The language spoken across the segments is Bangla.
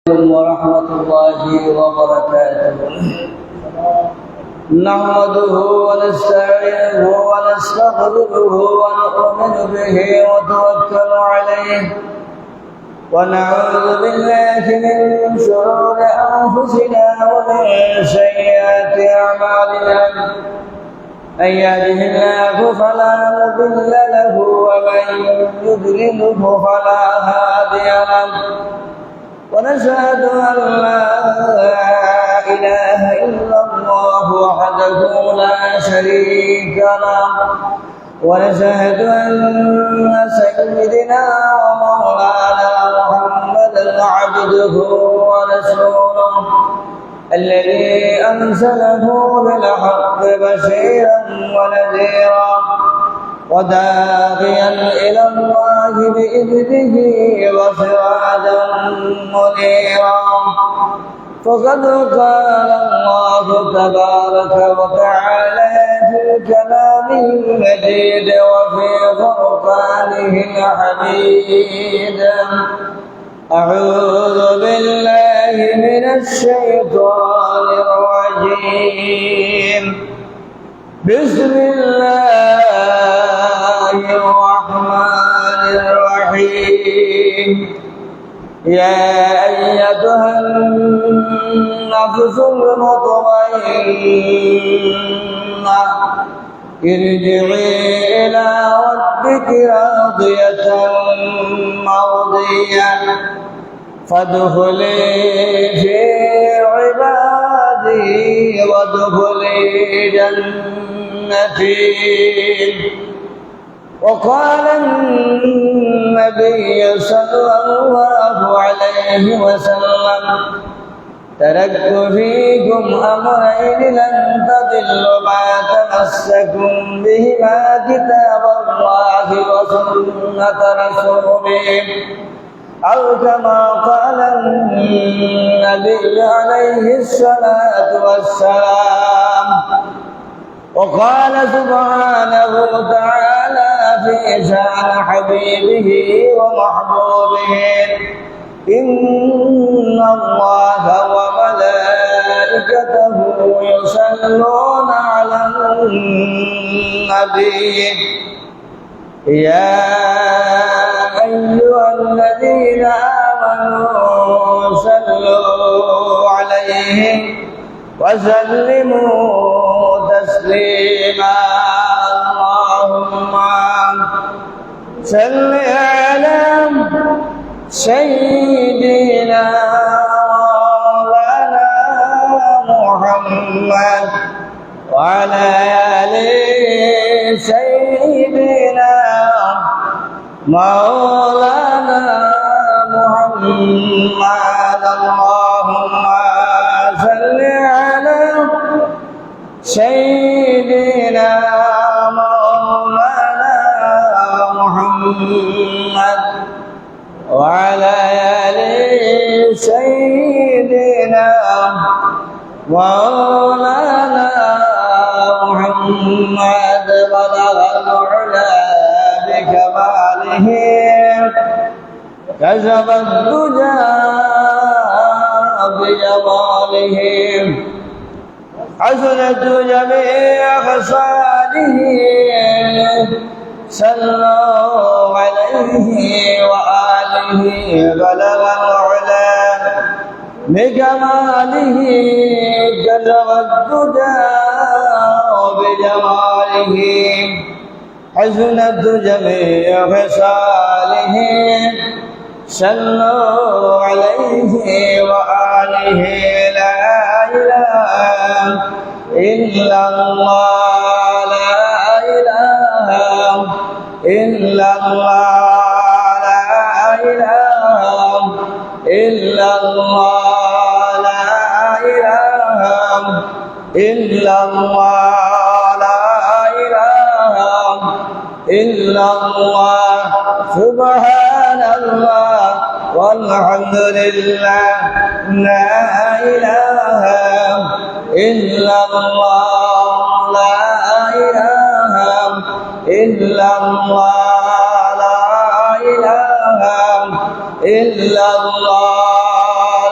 ورحمة الله وبركاته. نحمده ونستعينه ونستغفره ونؤمن به ونتوكل عليه ونعوذ بالله من شرور أنفسنا ومن سيئات أعمالنا. من يهده الله فلا مضل له ومن يضلله فلا هادي له. ونشهد أن لا إله إلا الله وحده لا شريك له. ونشهد أن سيدنا ومولانا محمدا عبده ورسوله الذي أرسله بالحق بشيرا ونذيرا وداعيا إلى الله بإذنه وسراجا منيرا. فقد قال الله تبارك وتعالى في كلامه المجيد وفي فرقانه الحميد: أعوذ بالله من الشيطان الرجيم. بسم الله الرحمن الرحيم. يا أيتها النفس المطمئنة ارجعي إلى ربك راضية مرضية فادخلي في عبادي وادخلي جنتي. وقال النبي صلى الله عليه وسلم: تركت فيكم أمرين لن تضلوا ما تمسكم بهما كتاب الله وسنة رسوله، أو كما قال النبي عليه الصلاة والسلام. وقال سبحانه وتعالى في شأن حبيبه ومحبوبه: إن الله وملائكته يصلون على النبي يا أيها الذين آمنوا صلوا عليه وسلموا تسليما. اللهم صل على سيدنا مولانا محمد وعلى آل سيدنا مولانا محمد. اللهم صل على سيدنا مولانا محمد وعلى آل سيدنا مولانا محمد. بلغ العلا بكماله كشف الدجى بجماله حسنت جميع خصاله. صلوا عليه وآله. بلغ العلا بكماله كشف الدجى بجماله حسنت جميع خصاله. صلوا عليه وآله. لا إله إلا الله، لا إله إلا الله، لا إله إلا الله، لا إله إلا الله، لا إله إلا الله. سبحان الله والحمد لله، لا إله إلا الله، لا إله إلا الله، لا إله إلا الله،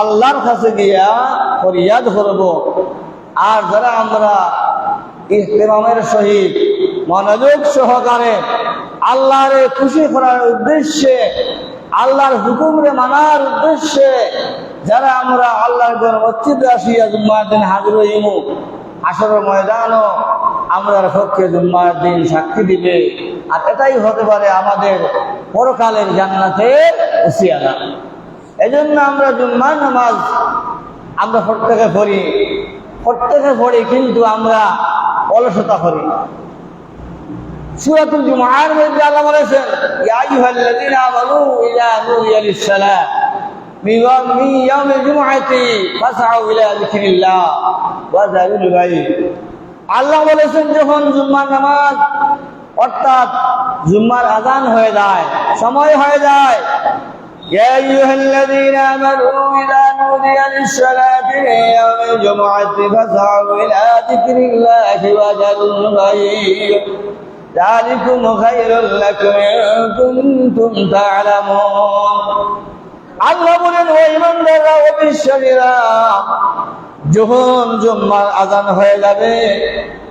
আল্লাহর কাছে গিয়া ফরিয়াদ করব। আর যারা আমরা ইহতিরামের সহিত মনোযোগ সহকারে আল্লাহর খুশি করার উদ্দেশ্যে, আল্লাহর হুকুমরে মানার উদ্দেশ্যে যারা আমরা আল্লাহর ঘর মসজিদে আসিয়া জুম্মার দিন হাজির হইমু, আসরের ময়দানও আমরার পক্ষে জুম্মার দিন সাক্ষী দিবে। আর এটাই হতে পারে আমাদের পরকালের জান্নাতের উসিয়ালা। এজন্য আমরা জুম্মার নামাজ আমরা প্রত্যেকে পড়ি, কিন্তু আমরা অলসতা করি। সূরাতুল জুমআর মধ্যে আল্লাহ বলেছেন, ইয়া আইয়ুহাল্লাযীনা আমানু ইযা নুদিয়া লিস-সালাত মিন ইয়াউমিল জুমআতি ফাসআউ ইলা যিকরিল্লাহ ওয়া যারুল বাইত। আল্লাহ বলেছেন, যখন জুম্মার নামাজ অর্থাৎ জুম্মার আযান হয়ে যায়, সময় হয়ে যায়, ইয়া আইয়ুহাল্লাযীনা আমানু ইযা নুদিয়া লিস-সালাতি মিন ইয়াউমিল জুমআতি ফাসআউ ইলা যিকরিল্লাহি ওয়া যারুল বাইত যালিকুম খায়রুল লাকুম ইন কুনতুম তা'লামুন। আল্লাহ বলেন, ও ঈমানদাররা, ও বিশ্বাসীরা, যখন জুম্মার আযান হয়ে যাবে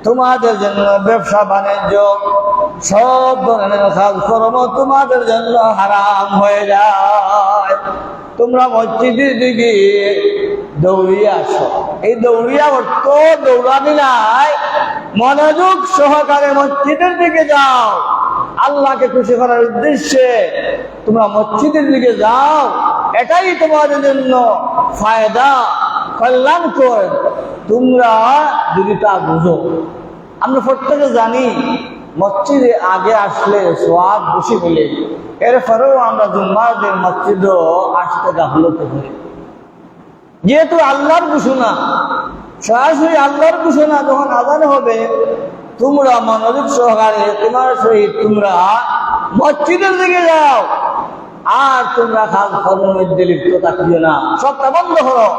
তোমাদের জন্য ব্যবসা বাণিজ্য সব ধরনের কাজকর্ম তোমাদের জন্য হারাম হয়ে যায়। তোমরা মসজিদের দিকে দৌড়িয়ে আসো। এই দৌড়িয়া অর্থ দৌড়ানি নাই, মনোযোগ সহকারে মসজিদের দিকে যাও। আল্লাহকে খুশি করার উদ্দেশ্যে তোমরা মসজিদের দিকে যাও, এটাই তোমাদের জন্য ফায়দা, কল্যাণকর। তোমরা যদি তা বুঝো। আমরা প্রত্যেকে জানি মসজিদে আগে আসলে সওয়াব বেশি বলে, এরপরেও আমরা জুম্মার দিন মসজিদও আসতে গাফলতি করি। যেহেতু আল্লাহর ঘোষণা, সরাসরি আল্লাহর ঘোষণা, যখন আযান হবে তোমরা মনোযোগ সহকারে তোমার সহিত তোমরা মসজিদের দিকে যাও। আর তোমরা কাজ কর্মের মধ্যে লিপ্ত থাকিও না, সবটা বন্ধ করো।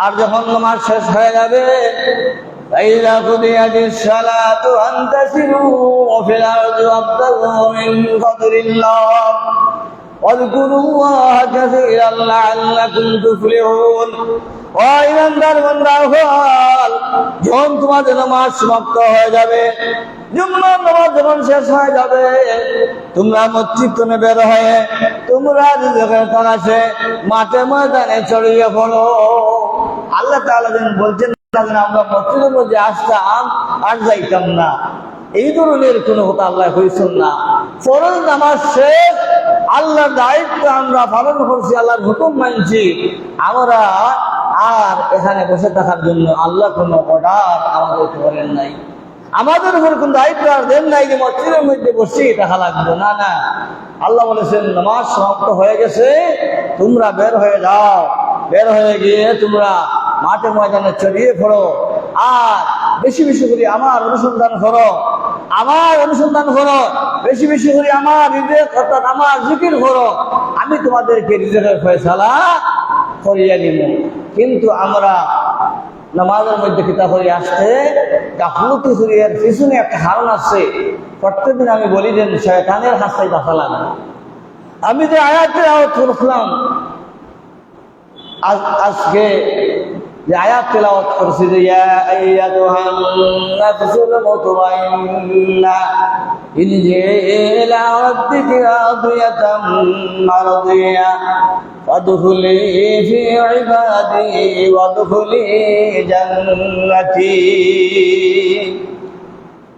আর যখন নামাজ শেষ হয়ে যাবে, فإذا قضيت الصلاة فانتشروا في الأرض وابتغوا من فضل الله واذكروا الله كثيرا لعلكم تفلحون। ও ঈমানদার বান্দা হল, যখন তোমাদের নামাজ সমাপ্ত হয়ে যাবে, জুম্মার নামাজ যখন শেষ হয়ে যাবে, তোমরা মসজিদ থেকে বের হয়ে তোমরা রিজিকের তালাশে মাঠে ময়দানে ছড়িয়ে পড়ো। আল্লাহ তাআলা বলছেন, আমরা মসজিদের মধ্যে আসতাম আর যাইতাম না, এই ধরনের কোনো কথা আল্লাহ কইছেন না। ফরজ নামাজ শেষ, আল্লাহর দায়িত্ব আমরা পালন করছি, আল্লাহর হুকুম মানছি। আমরা আর এখানে বসে থাকার জন্য আল্লাহ কোনো অর্ডার আমাদের করেন নাই, আমাদের উপর কোন দায়িত্ব আর দেন নাই যে মসজিদের মধ্যে বসেই থাকা লাগবে। না না, আল্লাহ বলেছেন নামাজ সমাপ্ত হয়ে গেছে, তোমরা বের হয়ে যাও। বের হয়ে গিয়ে তোমরা মাঠে ময়দানে ছড়িয়ে পড়ো। আর বেশি বেশি করে আমার অনুসন্ধান করো, বেশি বেশি করে আমার রিজিক অর্থাৎ আমার জিকির করো। আমি তোমাদেরকে রিজিকের ফয়সালা করিয়ে দিব। কিন্তু আমরা নামাজের মধ্যে কিতাব করে আসতে গাফলতি করিয়ার পিছনে একটা কারণ আছে। প্রত্যেকদিন আমি বলি যে শয়তানের হাসতে বাঁচা লাগে। আমি যে আয়াতের আওয়াজ করছিলাম, আজকে যে আয়াত তেলাওয়াত করছি যে ইয়া আইয়াতুহান নাফসুল মুতমাইন্না ইরজি ইলা রাব্বিকা রাদিয়াতাম মারদিয়া ওয়াদখুলি ফি ইবাদি ওয়াদখুলি জান্নাতি।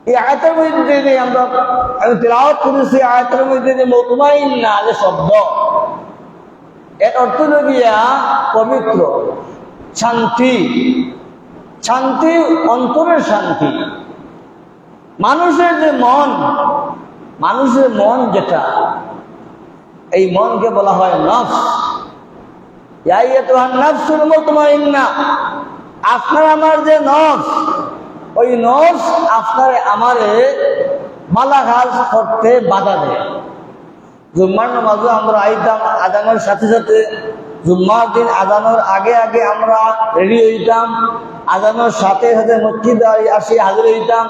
এই আয়াতের মধ্যে যে আমি তেলাওয়াত করেছি, আয়াতের মধ্যে যে মুতমাইন্না যে শব্দ, এর অর্থ গিয়া পবিত্র, শান্তি, শান্তি, অন্তরের শান্তি। মানুষের যে মন, মানুষের মন যেটা, এই মনকে বলা হয় নফস। ইয়া আইয়াতুহান নাফসুল মুতমাইন্না, আপনার আমার যে নফস, ওই নফস আপনার আমারে ভালো কাজ করতে বাধা দেয়। জুম্মার নামাজে আমরা আইতাম আজানের সাথে সাথে, জুম্মার দিন আজানোর আগে আগে আমরা রেডি হইতাম, আজানোর সাথে সাথে মসজিদে আসি হাজির হইতাম।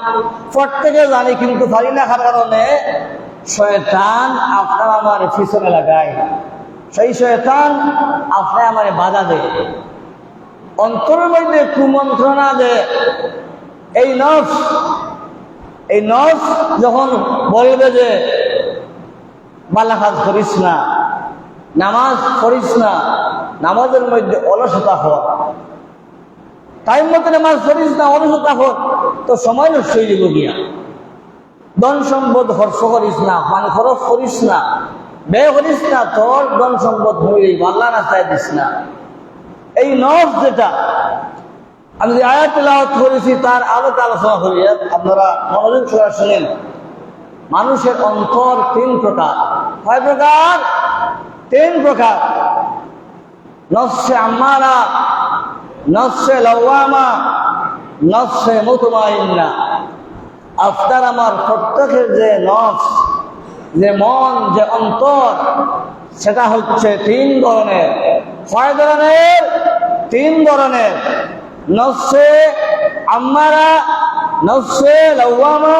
প্রত্যেকে জানি, কিন্তু পারি না কারণে শয়তান আপনার আমার পিছনে লাগায়। সেই শয়তান আপনি আমার বাধা দেয়, অন্তরের মধ্যে কুমন্ত্রণা দেয়। এই নফস যখন বলবে যে বালা কাজ করিস না, নামাজ পড়িস না, নামাজের মধ্যে অলসতা হওয়া, টাইম মতো নামাজ পড়িস না, অলসতা হওয়া, তো সময় নষ্ট হয়ে যাব গিয়া। ধন সম্পদ খরচ করিস না, মানে খরচ করিস না, ব্যয় করিস না, তোর ধন সম্পদ হইলেই আল্লাহ রাস্তায় দিস না। এই নফস যেটা আমি যে আয়াত তেলাওয়াত করেছি তার আলোতে আলোচনা করি, আপনারা মনোযোগ সহকারে শুনেন। মানুষের অন্তর 3 প্রকার। কয় প্রকার? 3 প্রকার। নফসে আম্মারা, নফসে লাওয়ামা, নফসে মুতমাইন্না। আপনার আমার প্রত্যেকের যে নফস, যে মন, যে অন্তর, সেটা হচ্ছে 3 ধরনের। কয় ধরনের? 3 ধরনের। নফসে আম্মারা, নফসে লাওয়ামা,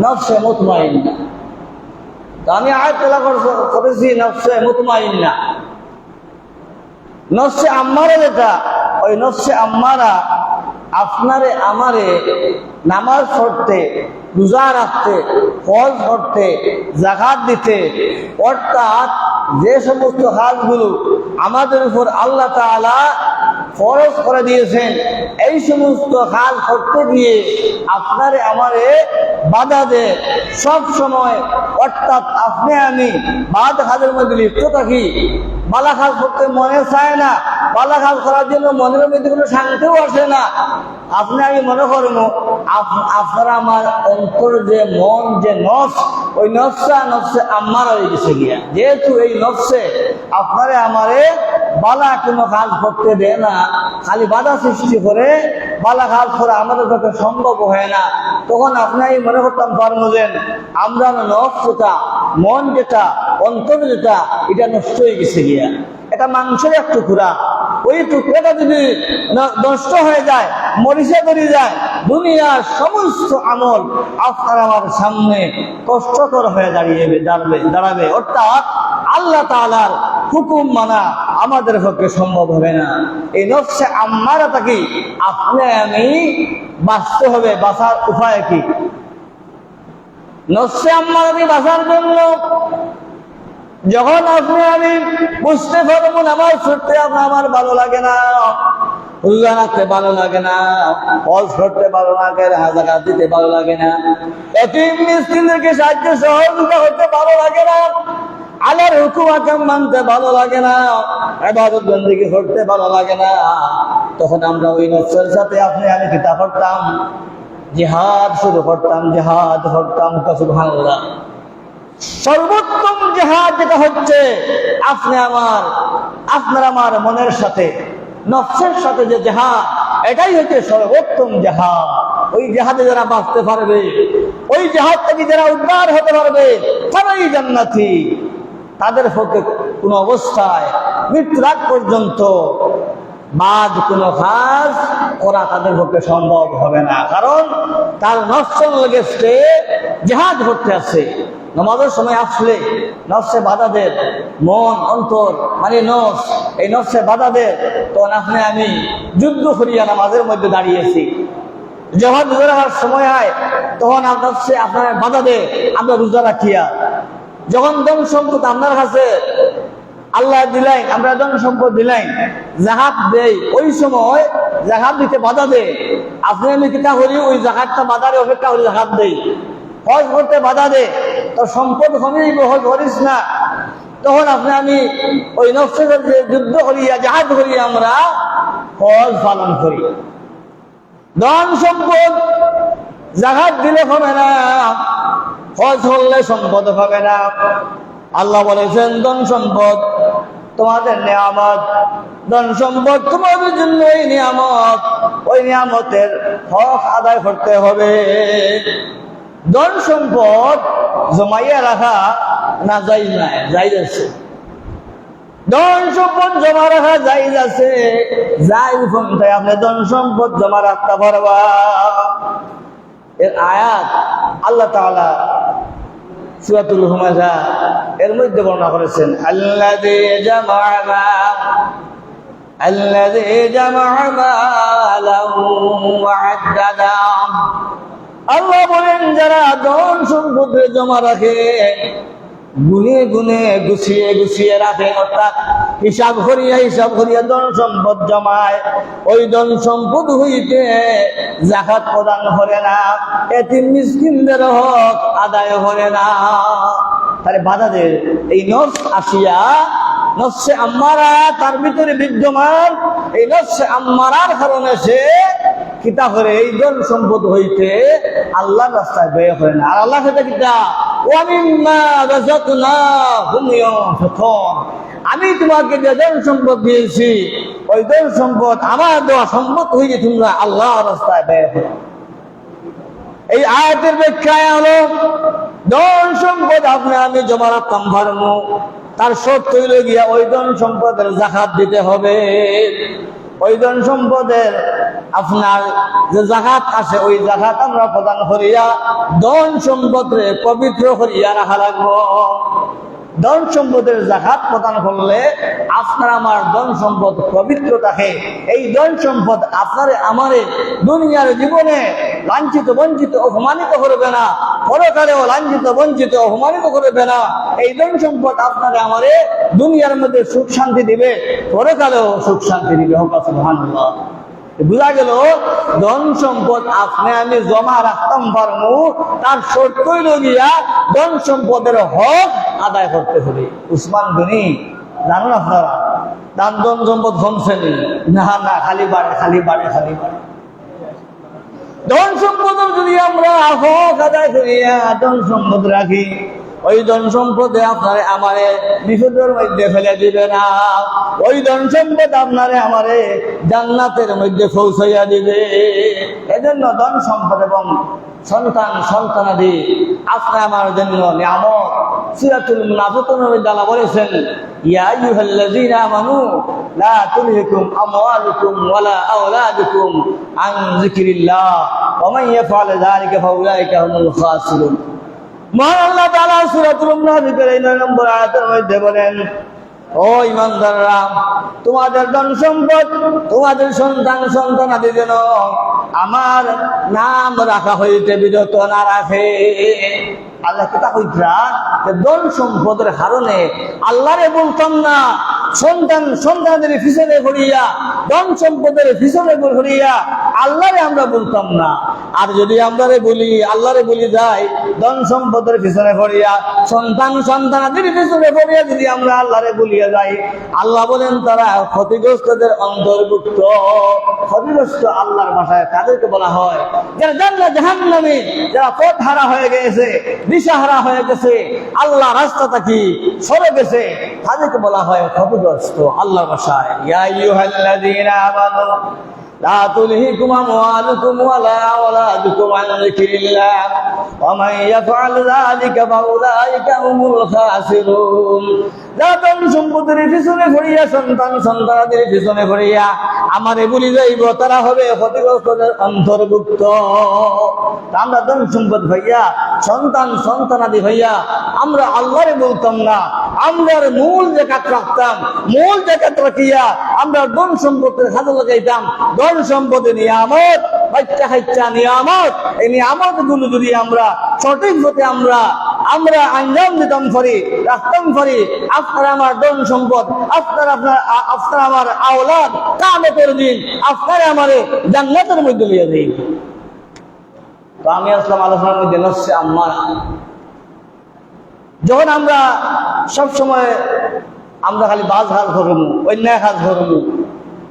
নফসে মুতমাইন্না। তো আমি আয়াত তেলাওয়াত করেছি নফসে মুতমাইন্না। নফসে আম্মারা যেটা, ওই নফসে আম্মারা আপনারে আমারে নামাজ পড়তে, রোজা রাখতে, হজ করতে, যাকাত দিতে, অর্থাৎ যে সমস্ত কাজগুলো আমাদের উপর আল্লাহ তাআলা ফরজ করে দিয়েছেন, এই সমস্ত কাজ করতে গিয়ে আপনারে আমারে বাধা দেয় সব সময়। অর্থাৎ আপনি আমি বাদ কাজের মধ্যে লিপ্ত থাকি, বালা কাজ করতে মনে চায় না, বালা কাজ করার জন্য মনের মধ্যে কোনো শান্তিও আসে না। আপনি আমি মনে করুন আপনারা আমার অন্তর যে মন, যে নফস, ওই নফসে আম্মার হয়ে গেছে গিয়া। যেহেতু এই নফসে আপনারে আমারে বালা কোনো কাজ করতে দেয় না, খালি বাধা সৃষ্টি করে, বালা কাজ করা আমাদের পক্ষে সম্ভব হয় না, তখন আপনি আমি মনে করতাম পারবেন আমরা নফস যেটা, মন যেটা, অন্তর যেটা, এটা নষ্ট হয়ে গেছে গিয়া। এটা মাংসের এক টুকরা, ওই টুকরাটা যদি নষ্ট হয়ে যায়, মরিচা ধরে যায়, দুনিয়ার সমস্ত আমল আপনার আমার সামনে কষ্টকর হয়ে দাঁড়াবে। অর্থাৎ আল্লাহ তাআলার হুকুম মানা আমাদের পক্ষে সম্ভব হবে না। এই নফসে আম্মারাটাকে আপনি আমি বাঁচতে হবে। বাঁচার উপায় কি? নফসে আম্মারাকে বাঁচার জন্য যখন আপনি আমি বুঝতে পারবো নামাজ পড়তে আমার ভালো লাগে না, রোজা রাখতে ভালো লাগে না, হজ করতে ভালো লাগে না, যাকাত দিতে ভালো লাগে না, এতিম মিসকিনদেরকে সাহায্য সহযোগিতা করতে ভালো লাগে না, আল্লাহর হুকুম আহকাম মানতে ভালো লাগে না, ইবাদত বন্দেগী করতে ভালো লাগে না, তখন আমরা ওই নফসের সাথে আপনি আমি কিতা করতাম? জিহাদ শুরু করতাম, জিহাদ করতাম। সুবহানাল্লাহ। সর্বোত্তম জিহাদ যেটা হচ্ছে আপনার আমার মনের সাথে, নফসের সাথে যে জিহাদ, এটাই হচ্ছে সর্বোত্তম জিহাদ। ওই জিহাদে যারা বাঁচতে পারবে, ওই জিহাদ থেকে যারা উদ্ধার হতে পারবে, তারাই জান্নাতি। তাদের পক্ষে কোনো অবস্থায় মৃত্যুর আগ পর্যন্ত বাদ কোনো কাজ করা তাদের পক্ষে সম্ভব হবে না, কারণ তার নফসের লগে সে জিহাদ করতে আছে। নামাজের সময় আসলে নফসে বাধা দেয়, মন অন্তর মানে নফস, এই নফসে বাধা দেয়, তখন আপনি আমি যুদ্ধ করিয়া নামাজের মধ্যে দাঁড়িয়েছি। যখন রোজা রাখার সময় হয় তখন নফসে আপনার বাধা দেয়, আমরা রোজা রাখিয়া। যখন ধন সম্পদ আপনার কাছে আল্লাহ দিলেন, আমরা ধন সম্পদ দিলেন, যাকাত দেই, ওই সময় যাকাত দিতে বাধা দেয়, আপনি আমি কিতা করি? ওই যাকাতটা বাধারে অপেক্ষা করি যাকাত দেই। হজ করতে বাধা দে, তো সম্পদ কমিয়ে হজ করিস না, তখন আপনি আমি ওই নফসের সাথে যুদ্ধ করিয়া, জিহাদ করিয়া আমরা হজ পালন করি। ধন সম্পদ যাকাত দিলে হবে না, হজ করলে সম্পদ হবে না। আল্লাহ বলেছেন ধন সম্পদ তোমাদের নিয়ামত, ধন সম্পদ তোমাদের জন্য এই নিয়ামত, ওই নিয়ামতের হক আদায় করতে হবে। ধন সম্পদ জমাইয়া রাখা না যাই নাই, জায়েজ আছে। ধন সম্পদ জমা রাখা জায়েজ আছে, জায়েজ পন্থায় আপনি ধন সম্পদ জমা রাখতে পারবা। এর আয়াত আল্লাহ তাআলা সূরাতুল হুমাযা এর মধ্যে বর্ণনা করেছেন আল্লাযী জামা'a মালাহু ওয়া আদ্দাদা। আল্লাহ বলেন যারা ধন সম্পদ জমা রাখে, গুনে গুনে গুছিয়ে গুছিয়ে রাখে, অর্থাৎ হিসাব করিয়া ধন সম্পদ জমায়, ওই ধন সম্পদ হইতে যাকাত প্রদান করে না, এতিম মিসকিনদের হক আদায় করে না। তাহলে বাধা দেয় এই নফস আসিয়া, নফসে আম্মারা তার ভিতরে বিদ্যমান, এই নফসে আম্মারার কারণে সে কিতা করে এই ধন সম্পদ হইতে আল্লাহর রাস্তায় ব্যয় করে না। আর আল্লাহ সেটা কিতা ওয়া মিম্মা রাযাকনাহুম ইউনফিকুন, আমি তোমাকে যে ধন সম্পদ দিয়েছি ওই ধন সম্পদ আমার দেওয়া সম্পদ হইতে তোমরা আল্লাহর রাস্তায় ব্যয় করো। এই আয়াতের ব্যাখ্যায় হলো ধন সম্পদ আপনি আমি জমা রাখতাম পারবো, তার শর্ত হইল গিয়া ওই ধন সম্পদের যাকাত দিতে হবে। ওই ধন সম্পদের আপনার যে যাকাত আছে ওই যাকাত আমরা প্রদান করিয়া ধন সম্পদে পবিত্র করিয়া রাখা লাগবো। ধন সম্পদের যাকাত প্রদান করলে আপনার আমার ধন সম্পদ পবিত্র থাকে। এই ধন সম্পদ আপনারে আমারে দুনিয়ার জীবনে লাঞ্ছিত বঞ্চিত অপমানিত করবে না, পরকালেও লাঞ্ছিত বঞ্চিত অপমানিত করবে না। এই ধন সম্পদ আপনারে আমারে দুনিয়ার মধ্যে সুখ শান্তি দিবে, পরকালেও সুখ শান্তি দিবে। সুবহানাল্লাহ। বুঝা গেল ধন সম্পদ আপনি আমি জমা রাখতাম পারবো, তার শর্ত হইল গিয়া ধন সম্পদের হক আদায় করতে হবে। উসমান গনি জানুন আপনারা দান ধন সম্পদ কমছেনি না, না খালি বাড়ে খালি বাড়ে খালি বাড়ে। ধন সম্পদ যদি আমরা হক আদায় করিয়া ধন সম্পদ রাখি, ওই ধন সম্পদে আপনারে আমারে বিপদের মধ্যে ফেলে দিবে না, ওই ধন সম্পদ আপনারে আমারে জান্নাতের মধ্যে পৌঁছাইয়া দিবে। এজন্য ধন সম্পদ এবং সন্তান সন্তানাদি আপনি আমার জন্য নিয়ামত। সূরাতুল মুনাফিকুনের মধ্যে আল্লাহ বলেছেন ইয়া আইয়ুহাল্লাযীনা আমানু লা তুলহিকুম আমওয়ালুকুম ওয়ালা আওলাদুকুম আন যিকরিল্লাহ ওয়া মান ইয়াফআল যালিকা ফাউলাইকা হুমুল খাসিরুন। মহান আল্লাহ তাআলা সূরাতুল মুনাফিকের 9 নম্বর আয়াতের মধ্যে বলেন, ও ঈমানদাররা, তোমাদের ধন সম্পদ তোমাদের সন্তান সন্তানাদি যেন আমার নাম রাখা হইতে বিরত না রাখে। আল্লাহ কথা কইরা ধন সম্পদের কারণে আল্লাহরে বলতাম না, সন্তানদের পিছনে ঘুরিয়া ধন সম্পদের পিছনে ঘুরিয়া আল্লাহরে আমরা বলতাম না। আর যদি আমরারে বলি আল্লাহরে বলি যাই ধন সম্পদের পিছনে ঘুরিয়া সন্তানাদের পিছনে ঘুরিয়া যদি আমরা আল্লাহরে বলিয়া যাই, আল্লাহ বলেন তারা ক্ষতিগ্রস্তদের অন্তর্ভুক্ত। ক্ষতিগ্রস্ত আল্লাহর ভাষায় তাদেরকে বলা হয় যারা জান্নাত জাহান্নামী, যারা পথ হারা হয়ে গেছে, দিশাহারা হয়ে গেছে, আল্লাহ রাস্তাটা কি সরে গেছে, তাদেরকে বলা হয় ক্ষতিগ্রস্ত আল্লাহর ভাষায়। ইয়া আইয়ুহাল্লাযীনা আমানু লা তুলহিকুম আমওয়ালুকুম ওয়ালা আওলাদুকুম আন যিকরিল্লাহ ওয়া মান ইয়াফআল যালিকা ফাউলাইকা হুমুল খাসিরুন। যারা ধন সম্পদের পিছনে ঘুরিয়া সন্তানাদের পিছনে ঘুরিয়া আমারে বলি যাইব, তারা হবে ক্ষতিগ্রস্তদের অন্তর্ভুক্ত। আমরা ধন সম্পদ ভাইয়া সন্তানাদি ভাইয়া আমরা আল্লাহরে বলতাম না, আমরার মূল জাকাত রাখতাম, মূল জাকাত রাখিয়া আমরা ধন সম্পদের হাতে লাগাইতাম। ধন সম্পদের নিয়ামত বাচ্চা নিয়ামত, এই নিয়ামত গুলো যদি আমরা সঠিক পথে আমরা আঞ্জাম দিতাম পারি, রাখতাম পারি, আপনার আমার ধন সম্পদ, আপনার আমার আওলাদ কিয়ামতের দিন আপনার আমারে জান্নাতের মধ্যে নিয়ে যাই। তো আমি আসলাম আলোচনার মধ্যে নফসে আম্মারা। যখন আমরা সবসময় আমরা খালি বাজ হাত ধরবো, অন্যায় হাত ধরবো,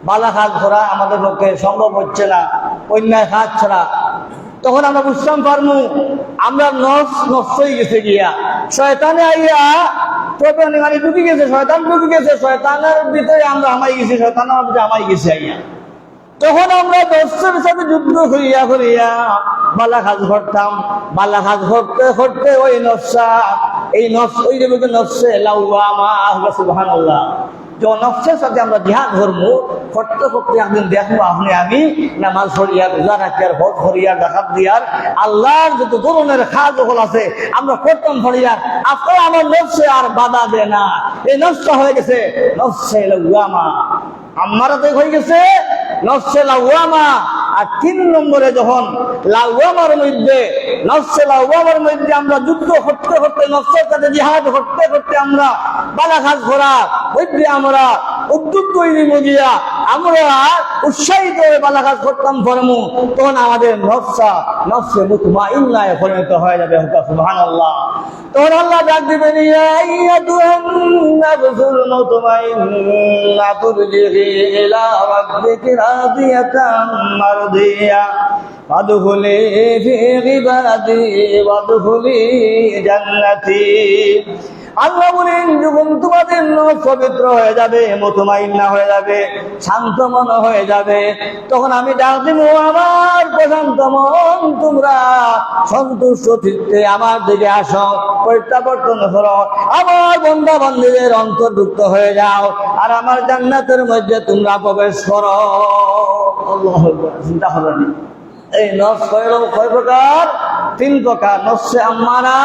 বালা কাজ করা আমাদের পক্ষে সম্ভব হচ্ছে না অন্যায় কাজ ছাড়া, তখন আমরা বুঝতাম পারবো আমরা নষ্ট হয়ে গেছে গিয়া শয়তানে আইয়া প্রথমে মানে ঢুকে গেছে, শয়তান ঢুকে গেছে, শয়তানের ভিতরে আমরা আমাই গেছি, শয়তানের ভিতরে আমাই গেছি আইয়া। তখন আমরা দর্শের সাথে যুদ্ধ করিয়া বালা কাজ করতাম, বালা কাজ করতে ওই নফসা, এই নফস ওই নফসে লাউয়ামা। সুবহানাল্লাহ। যখন নফসের সাথে আমরা জিহাদ ধরবো, করতে করতে একদিন দেখবো আপনি আমি নামাজ পড়িয়া, রোজা রাখিয়ার, হজ করিয়ার, জাকাত দিয়ার, আল্লাহর যত ধরনের কাজ যখন আছে আমরা করতাম পড়িয়ার, আপনার আমার নফসে আর বাধা দেয় না। এই নফসটা হয়ে গেছে নফসে লাওয়ামা, আম্মারাতে হয়ে গেছে নফসে লাওয়ামা। আর 3 নম্বরে যখন লাওয়ামার মধ্যে, নফসে লাওয়ামার মধ্যে আমরা যুদ্ধ করতে করতে, নফসের সাথে জিহাদ করতে করতে আমরা বালা কাজ করা মধ্যে আমরা উদ্যোগ তৈরি মজিয়া আমরা উৎসাহিত হয়ে বালা কাজ করতাম ফরমু, তখন আমাদের নফসে মুতমাইন্নায় পরিণত হয়ে যাবে। সুবহানাল্লাহ। তখন আল্লাহ ডাক দিবেন, ইয়া আইয়াতুহান নাফসুল মুতমাইন্না তুরজিহি ইলা রাব্বিকি রাদিয়াতাম মারদিয়া ফাদখুলি ফি ইবাদি ওয়াদখুলি জান্নাতি। আল্লাহ বলেন, যখন তোমাদের নফস পবিত্র হয়ে যাবে, মুতমাইন্না হয়ে যাবে, শান্ত মন হয়ে যাবে, তখন আমি ডাক দিব, আমার প্রশান্ত মন, তোমরা সন্তুষ্ট চিত্তে আমার দিকে আসো, প্রত্যাবর্তন করো, আমার বান্দা বান্দীদের অন্তর্ভুক্ত হয়ে যাও, আর আমার জান্নাতের মধ্যে তোমরা প্রবেশ করো। আল্লাহু আকবার। চিন্তা করবেন, এই নফস কয় প্রকার? 3 প্রকার। নফসে আম্মারা,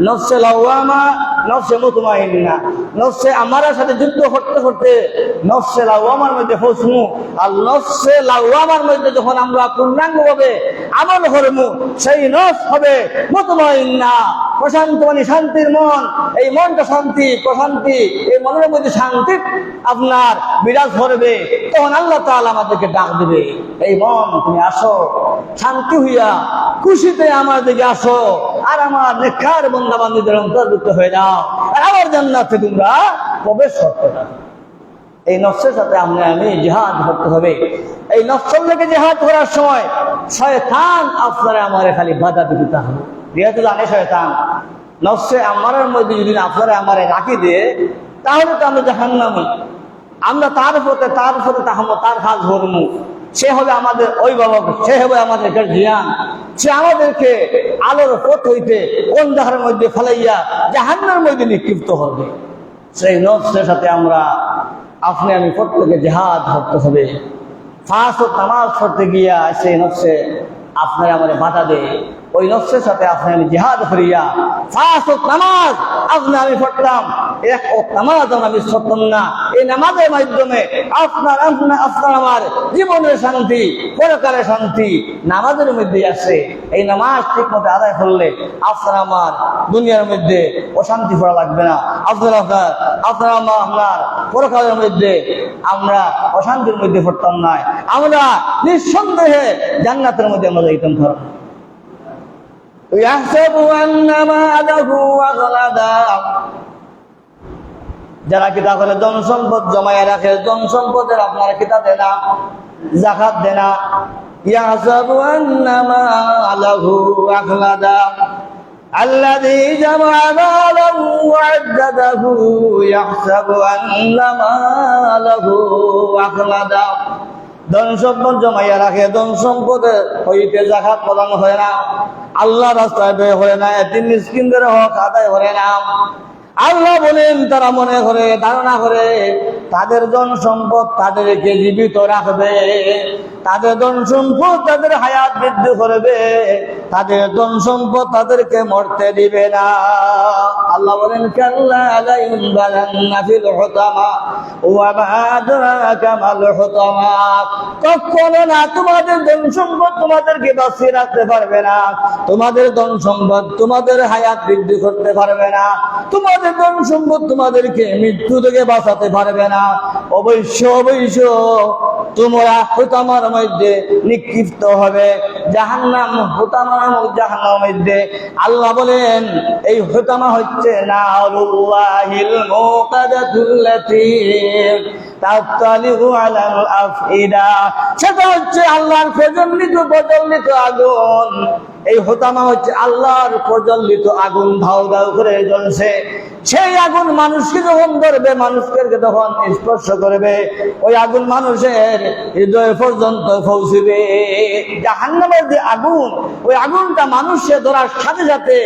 নফসে লাওয়ামা, নফসে মুতমাইন্না। নফসে আম্মারার সাথে যুদ্ধ করতে করতে নফসে লাওয়ামার মধ্যে পৌঁছমু, আর নফসে লাওয়ামার মধ্যে যখন আমরা পূর্ণাঙ্গভাবে আমল করবো, সেই নফস হবে মুতমাইন্না, প্রশান্ত, মানে শান্তির মন। এই মনটা শান্তি, প্রশান্তি, এই মনের মধ্যে শান্তি আপনার বিরাজ করবে। তখন আল্লাহ তাআলা আমাদেরকে ডাক দিবে, এই মন তুমি আসো, শান্তি হইয়া খুশিতে আমার দিকে আসো, আর আমার নেককার বান্দা বান্দীদের অন্তর্ভুক্ত হয়ে যাও, আর আমার জান্নাতে তোমরা প্রবেশ করতে পারো। এই নফসের সাথে আমি জিহাদ করতে হবে। এই নফসের লেগে জিহাদ করার সময় শয়তান আপনারা আমারে খালি বাধা দিতে হবে। যেহেতু জানে শয়তান নফসে আমারের মধ্যে যদি আপনারা আমারে রাখি দিয়ে, তাহলে তো আমরা জাহান্নামী। আমরা তার পথে তাহলে তার কাজ ধরবো, সে হবে আমাদের অভিভাবক, সে হবে আমাদের গার্জিয়ান, সে আমাদেরকে আলোর পথ হইতে অন্ধকারের মধ্যে ফেলাইয়া জাহান্নামের মধ্যে নিক্ষিপ্ত হবে। সেই নফসের সাথে আমি প্রত্যেকে জিহাদ করতে হবে। 5 ওয়াক্ত নামাজ পড়তে গিয়া সেই নফসে আপনারা আমাদের বাধা দেয়, ওই নফসের সাথে আমি জিহাদ করিয়া 5 ওয়াক্ত নামাজ আমি পড়তাম, 1 ওয়াক্ত নামাজ আমি পড়তাম না। এই নামাজের মাধ্যমে আপনার আমার জীবনের শান্তি, পরকালের শান্তি নামাজের মধ্যে আসে। এই নামাজ ঠিক মতো আদায় করলে আপনার আমার দুনিয়ার মধ্যে অশান্তি পড়া লাগবে না। আপনার পরকালের মধ্যে আমরা অশান্তির মধ্যে পড়তাম না, আমরা নিঃসন্দেহে জান্নাতের মধ্যে আমরা যাইতাম। ধরো যারা কিতা করে ধন সম্পদ জমায় রাখে, ধন সম্পদের আপনারা কিতা দেয় না, যাকাত দেয় না। ইয়াহসাবু আন্নামা আলাহু আখলাদা আল্লাযী জামআ মালাহু ওয়া'আদ্দাদাহু ইয়াহসাবু আন্নামা আলাহু আখলাদা। ধন সম্পদ জমাইয়া রাখে, ধন সম্পদের হইতে যাকাত প্রদান হয় না, আল্লাহ রাস্তায় ব্যয় হয় না, এতিম মিসকিনদের হক আদায় করে না। আল্লাহ বলেন, তারা মনে করে, ধারণা করে তাদের ধন সম্পদ তাদেরকে জীবিত রাখবে, তাদের ধন সম্পদ তাদের হায়াত বৃদ্ধি করবে, তাদের ধন সম্পদ তাদেরকে মরতে দিবে না। আল্লাহ বলেন, কাল্লা লা ইউনবাযান্না ফিল হুতামা ওয়া মা আদরাকা মাল হুতামা। কখনো না, তোমাদের ধন সম্পদ তোমাদেরকে বাঁচিয়ে রাখতে পারবে না, তোমাদের ধন সম্পদ তোমাদের হায়াত বৃদ্ধি করতে পারবে না, তোমাদের ধন সম্পদ তোমাদেরকে মৃত্যু থেকে বাঁচাতে পারবে না। অবশ্য তোমরা হুতামার মধ্যে নিক্ষিপ্ত হবে, জাহান্নাম, হুতামার জাহান্নামের মধ্যে। আল্লাহ বলেন, এই হুতামা হচ্ছে নারুল্লাহিল মুকাদাতুল্লাতী তাতালিউ আলাল আফইদা, সেটা হচ্ছে আল্লাহর প্রজ্বলিত আগুন। এই হুতামা হচ্ছে আল্লাহর প্রজ্বলিত আগুন, ধাউ ধাউ করে জ্বলছে, সেই আগুন মানুষকে যখন ধরবে, মানুষকে তখন স্পর্শ করবে, ওই আগুন মানুষের হৃদয় পর্যন্ত পৌঁছবে। জাহান্নামের যে আগুন, ওই আগুনটা মানুষের ধরার সাথে সাথে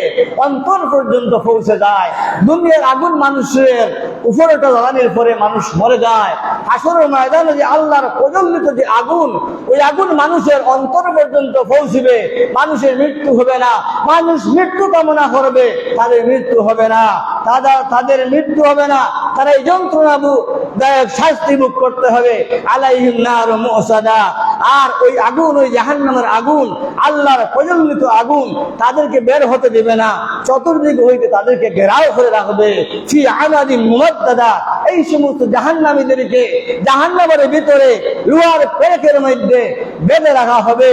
অন্তর পর্যন্ত পৌঁছে যায়। দুনিয়ার আগুন মানুষের উপরেটা জ্বালানির পরে মানুষ মরে যায়। হাসরের ময়দানে যে আল্লাহর প্রজ্বলিত যে আগুন, ওই আগুন মানুষের অন্তর পর্যন্ত পৌঁছবে। মানুষের মৃত্যু হবে না। মানুষ মৃত্যু কামনা করবে, তাদের মৃত্যু হবে না। তাদের মৃত্যু হবে না। তারা এই যন্ত্রণাদায়ক শাস্তি ভোগ করতে হবে। আলাইহিম নারুম মুসাদা। আর ওই আগুন, ওই জাহান্নামের আগুন, আল্লাহর প্রজ্বলিত আগুন, তাদেরকে বের হতে দেবে না। চতুর্দিক হইতে তাদেরকে ঘেরাও করে রাখবে। ফি আমাদিন মুমাদ্দাদা। এই সমস্ত জাহান্নামীদেরকে জাহান্নামের ভিতরে লোহার পেরেকের মধ্যে বেঁধে রাখা হবে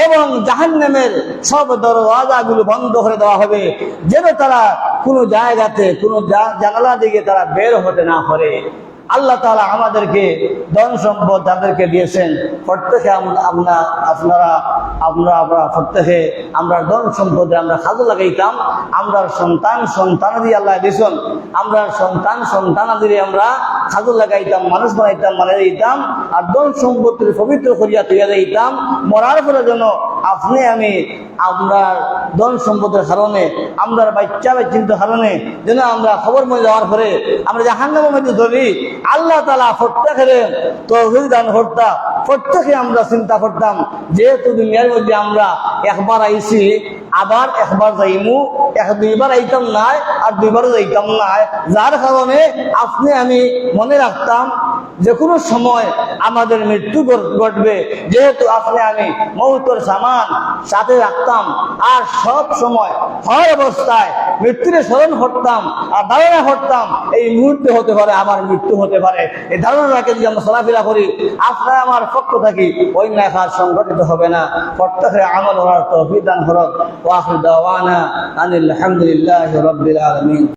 এবং জাহান্নামের সব দরওয়াজাগুলো বন্ধ করে দেওয়া হবে, যেন তারা কোনো জায়গাতে, কোনো জানালা দিকে তারা বের হতে না পারে। আল্লাহ তাআলা আমাদেরকে ধন সম্পদ যাদেরকে দিয়েছেন, প্রত্যেকে আমরা প্রত্যেকে আমরা ধন সম্পদে আমরা কাজে লাগাইতাম। আমরা সন্তানাদি আল্লাহ দিয়েছেন, আমরা সন্তানাদি আমরা কাজে লাগাইতাম, মানুষ বানাইতাম, মারা দিতাম। আর ধন সম্পত্তির পবিত্র করিয়া তুইয়া দিতাম। মরার পরে যেন আপনি আমি আমরা ধন সম্পদের কারণে, আমরা বাচ্চা চিন্তার কারণে যেন আমরা খবর মনে যাওয়ার পরে আমরা জাহান্নামের মধ্যে ধরি। আল্লাহ তাআলা প্রত্যেকের তৌফিক দান করতাম। প্রত্যেকে আমরা চিন্তা করতাম, যেহেতু দুনিয়ার মধ্যে আমরা একবার আইছি, আবার একবার যাইমু, দুইবার আইতাম নাই আর দুইবারও যাইতাম নাই। যার কারণে আপনি আমি মনে রাখতাম যে কোনো সময় আমাদের মৃত্যু ঘটবে। যেহেতু আপনি আমি মৌতের সামান সাথে রাখতাম আর সব সময় হর অবস্থায় মৃত্যুরে স্মরণ করতাম আর ধারণা করতাম এই মুহূর্তে হতে পারে আমার মৃত্যু হতে পারে। এই ধারণা রাখে যদি আমরা চলাফেরা করি, আপনার আমার পক্ষ থাকি ওই ন্যায় সংগঠিত হবে না। প্রত্যেকে আমল করার তৌফিক দান করুন। ওয়া আখিরু দাওয়ানা আনিল হামদুলিল্লাহি রাব্বিল আলামিন।